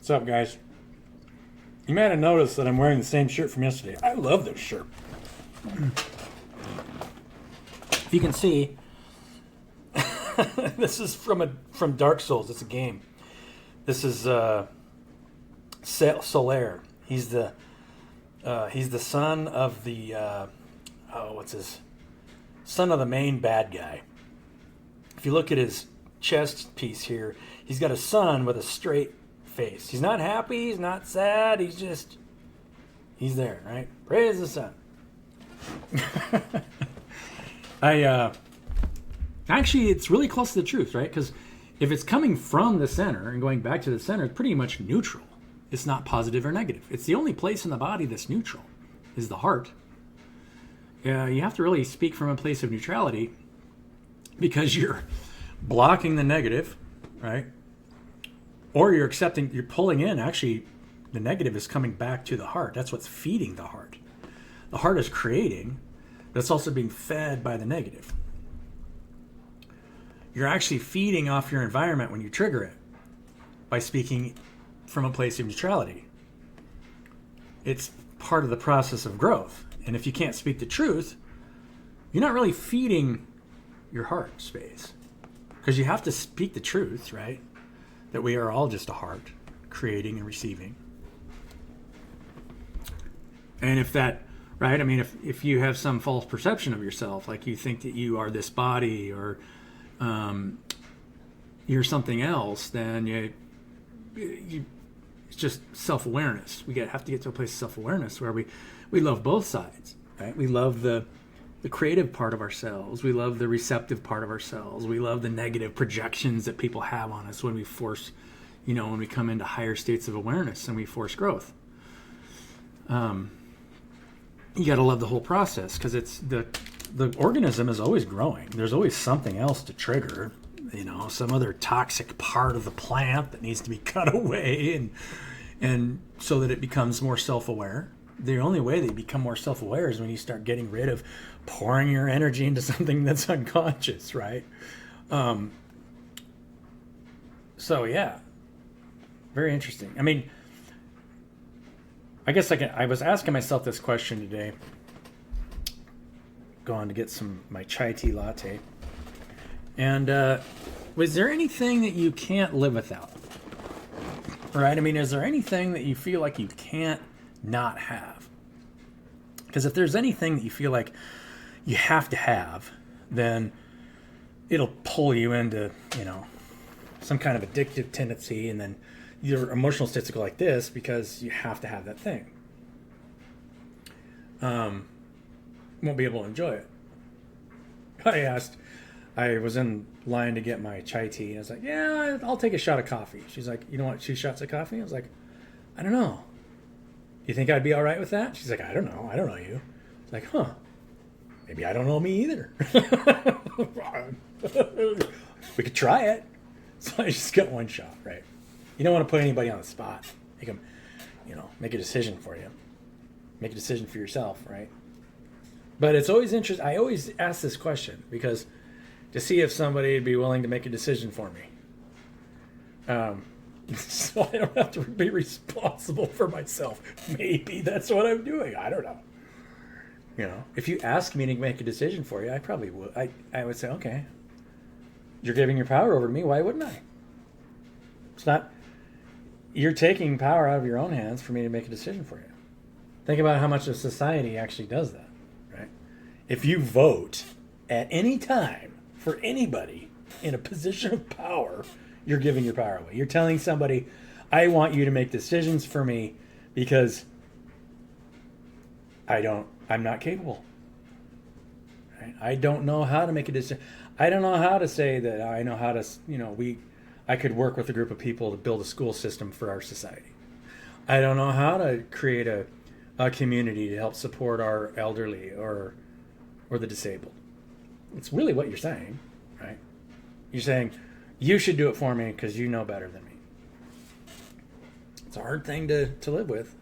What's up, guys? You might have noticed that I'm wearing the same shirt from yesterday. I love this shirt. If you can see, this is from Dark Souls. It's a game. This is Solaire. He's the son of the son of the main bad guy. If you look at his chest piece here, he's got a sun with a straight face. He's not happy, he's not sad, he's there, right? Praise the sun. Actually, it's really close to the truth, right? Because if it's coming from the center and going back to the center, it's pretty much neutral. It's not positive or negative. It's the only place in the body that's neutral, is the heart. You have to really speak from a place of neutrality because you're blocking the negative, right? Or you're pulling in, actually, the negative is coming back to the heart. That's what's feeding the heart. The heart is creating, but it's also being fed by the negative. You're actually feeding off your environment when you trigger it by speaking from a place of neutrality. It's part of the process of growth. And if you can't speak the truth, you're not really feeding your heart space. Because you have to speak the truth, right? That we are all just a heart, creating and receiving. And if that, right? I mean, if you have some false perception of yourself, like you think that you are this body or you're something else, then it's just self-awareness. We have to get to a place of self-awareness where we love both sides, right? We love the creative part of ourselves. We love the receptive part of ourselves. We love the negative projections that people have on us when we force, when we come into higher states of awareness and we force growth. You got to love the whole process because it's the organism is always growing. There's always something else to trigger, some other toxic part of the plant that needs to be cut away and so that it becomes more self-aware. The only way that you become more self-aware is when you start getting rid of pouring your energy into something that's unconscious, right? So yeah, very interesting. I mean, I guess I was asking myself this question today, going to get my chai tea latte, and was there anything that you can't live without? Right? I mean, is there anything that you feel like you can't not have? Because if there's anything that you feel like you have to have, then it'll pull you into, some kind of addictive tendency, and then your emotional states will go like this because you have to have that thing. Won't be able to enjoy it. I was in line to get my chai tea, and I was like, yeah, I'll take a shot of coffee. She's like, you don't want 2 shots of coffee? I was like, I don't know. You think I'd be all right with that? She's like, I don't know. I don't know you. It's like, huh. Maybe I don't know me either. We could try it. So I just got 1 shot, right? You don't want to put anybody on the spot. Make them, make a decision for you. Make a decision for yourself, right? But it's always interesting. I always ask this question because to see if somebody would be willing to make a decision for me. So I don't have to be responsible for myself. Maybe that's what I'm doing. I don't know. If you ask me to make a decision for you, I probably would. I would say, okay, you're giving your power over to me. Why wouldn't I? It's not, you're taking power out of your own hands for me to make a decision for you. Think about how much of society actually does that, right? If you vote at any time for anybody in a position of power, you're giving your power away. You're telling somebody, I want you to make decisions for me because I'm not capable. Right? I don't know how to make a decision. I don't know how to say that I know how to, I could work with a group of people to build a school system for our society. I don't know how to create a community to help support our elderly or the disabled. It's really what you're saying, right? You're saying, you should do it for me because you know better than me. It's a hard thing to live with.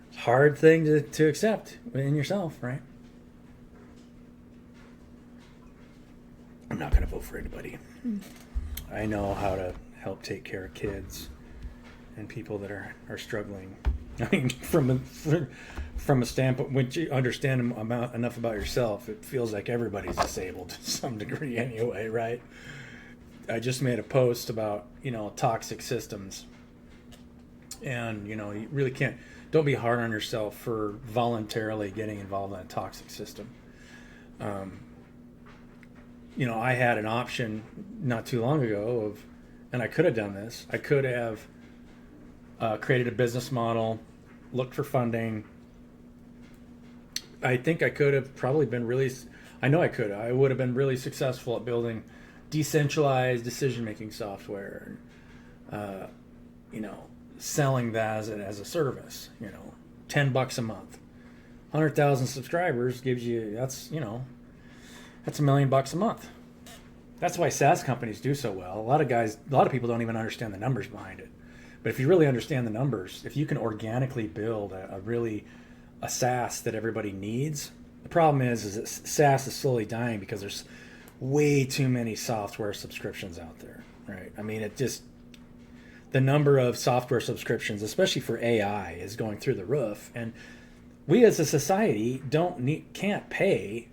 It's a hard thing to accept in yourself, right? I'm not going to vote for anybody. I know how to help take care of kids and people that are struggling. I mean, from a standpoint, when you understand enough about yourself, it feels like everybody's disabled to some degree anyway, right? I just made a post about, toxic systems. And, you really don't be hard on yourself for voluntarily getting involved in a toxic system. I had an option not too long ago and I could have done this. I could have created a business model, looked for funding. I think I could have probably been I would have been really successful at building decentralized decision-making software, selling that as a service, $10 a month, 100,000 subscribers gives you, that's $1 million a month. That's why SaaS companies do so well. A lot of people don't even understand the numbers behind it. But if you really understand the numbers, if you can organically build a SaaS that everybody needs, the problem is that SaaS is slowly dying because there's way too many software subscriptions out there, right? I mean, the number of software subscriptions, especially for AI, is going through the roof, and we as a society can't pay,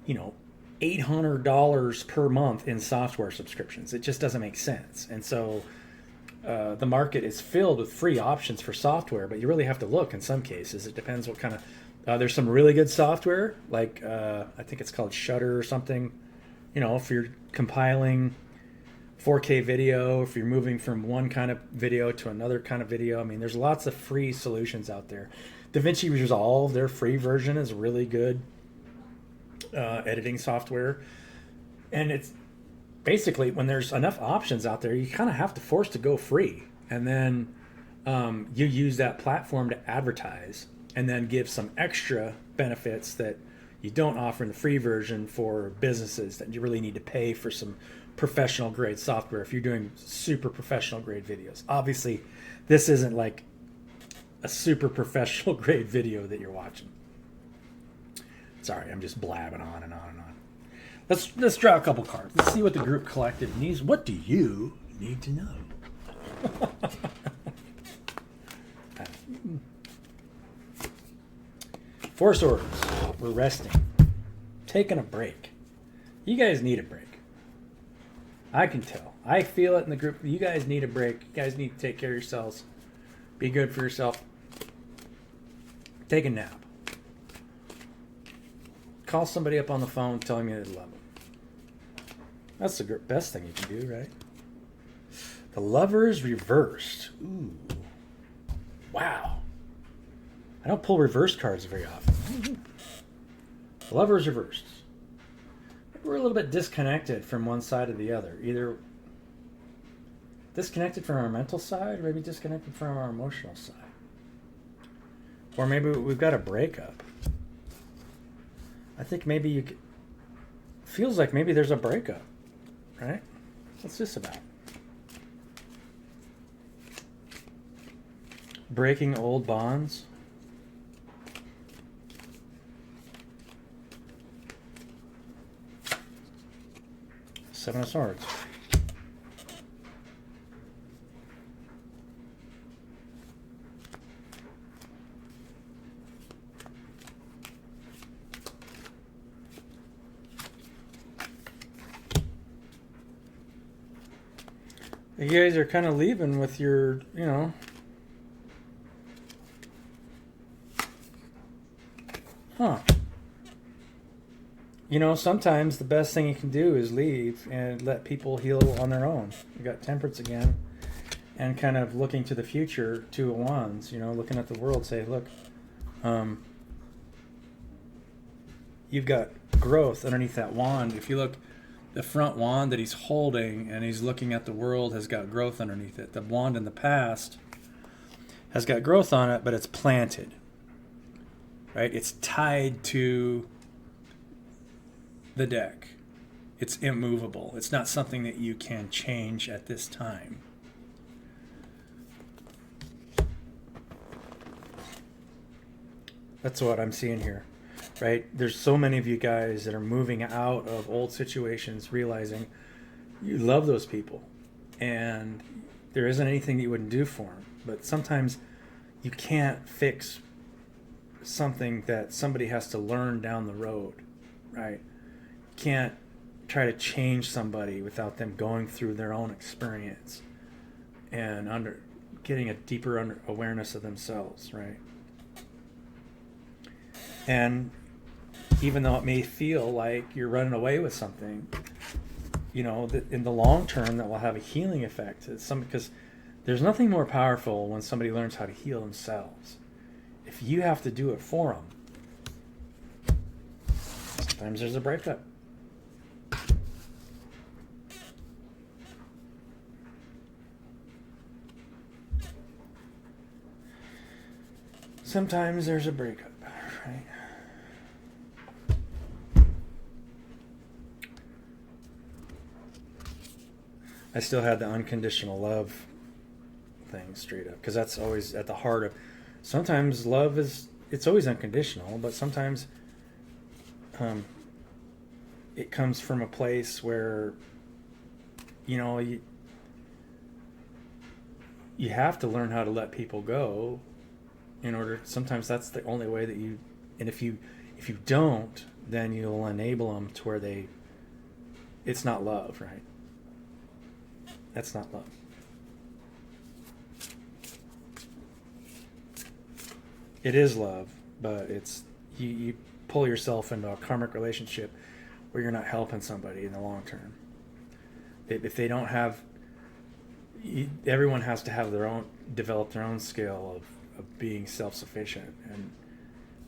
$800 per month in software subscriptions. It just doesn't make sense. And so the market is filled with free options for software, but you really have to look in some cases. It depends what kind of, there's some really good software, like I think it's called Shutter or something, if you're compiling 4K video, if you're moving from one kind of video to another kind of video. I mean, there's lots of free solutions out there. DaVinci Resolve, their free version, is really good editing software. And it's basically, when there's enough options out there, you kind of have to force to go free. And then you use that platform to advertise and then give some extra benefits that you don't offer in the free version for businesses that you really need to pay for some professional grade software if you're doing super professional grade videos. Obviously, this isn't like a super professional grade video that you're watching. Sorry, I'm just blabbing on and on and on. Let's draw a couple cards. Let's see what the group collective needs. What do you need to know? Four Swords. We're resting. Taking a break. You guys need a break. I can tell. I feel it in the group. You guys need a break. You guys need to take care of yourselves. Be good for yourself. Take a nap. Call somebody up on the phone telling me they love them. That's the best thing you can do, right? The Lovers reversed. Ooh. Wow. I don't pull reverse cards very often. The Lovers reversed. We're a little bit disconnected from one side or the other. Either disconnected from our mental side, or maybe disconnected from our emotional side. Or maybe we've got a breakup. I think maybe feels like maybe there's a breakup, right? What's this about? Breaking old bonds. Seven of Swords. You guys are kind of leaving with your, sometimes the best thing you can do is leave and let people heal on their own. You got Temperance again, and kind of looking to the future, Two of Wands, looking at the world, say, look, you've got growth underneath that wand. If you look, the front wand that he's holding and he's looking at the world has got growth underneath it. The wand in the past has got growth on it, but it's planted, right? It's tied to the deck. It's immovable. It's not something that you can change at this time. That's what I'm seeing here, right? There's so many of you guys that are moving out of old situations, realizing you love those people, and there isn't anything that you wouldn't do for them. But sometimes you can't fix something that somebody has to learn down the road, right? You can't try to change somebody without them going through their own experience and getting a deeper awareness of themselves, right? And even though it may feel like you're running away with something, you know, that in the long term that will have a healing effect. Because there's nothing more powerful when somebody learns how to heal themselves. If you have to do it for them, sometimes there's a breakup. Sometimes there's a breakup, right? I still had the unconditional love thing straight up, because that's always at the heart of. Sometimes love it's always unconditional, but sometimes it comes from a place where, you know, you have to learn how to let people go in order. Sometimes that's the only way that you, and if you don't, then you'll enable them to where it's not love, right? That's not love. It is love, but it's you pull yourself into a karmic relationship where you're not helping somebody in the long term. If they don't have, everyone has to have develop their own skill of being self-sufficient and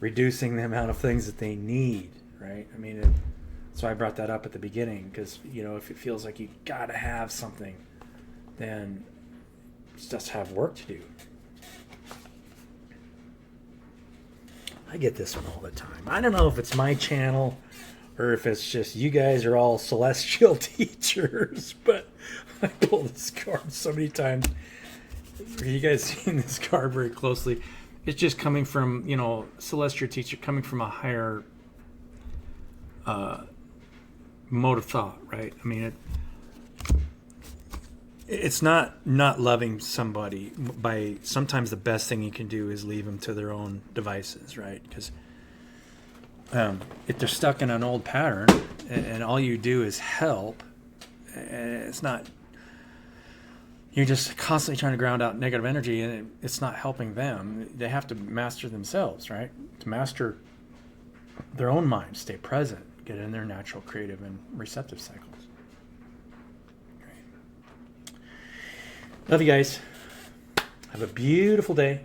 reducing the amount of things that they need, right? I mean, that's why I brought that up at the beginning, because, you know, if it feels like you gotta have something, then just have work to do. I get this one all the time. I don't know if it's my channel or if it's just you guys are all celestial teachers, but I pull this card so many times. Are you guys seeing this card very closely? It's just coming from, you know, celestial teacher, coming from a higher mode of thought, right? I mean, it's not loving somebody by. Sometimes the best thing you can do is leave them to their own devices, right? Because if they're stuck in an old pattern and all you do is help, it's not. You're just constantly trying to ground out negative energy, and it's not helping them. They have to master themselves, right? To master their own mind, stay present, get in their natural creative and receptive cycles. Love you guys. Have a beautiful day.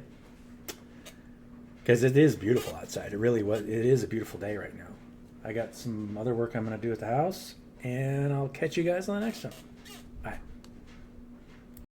Because it is beautiful outside. It really was. It is a beautiful day right now. I got some other work I'm going to do at the house. And I'll catch you guys on the next one.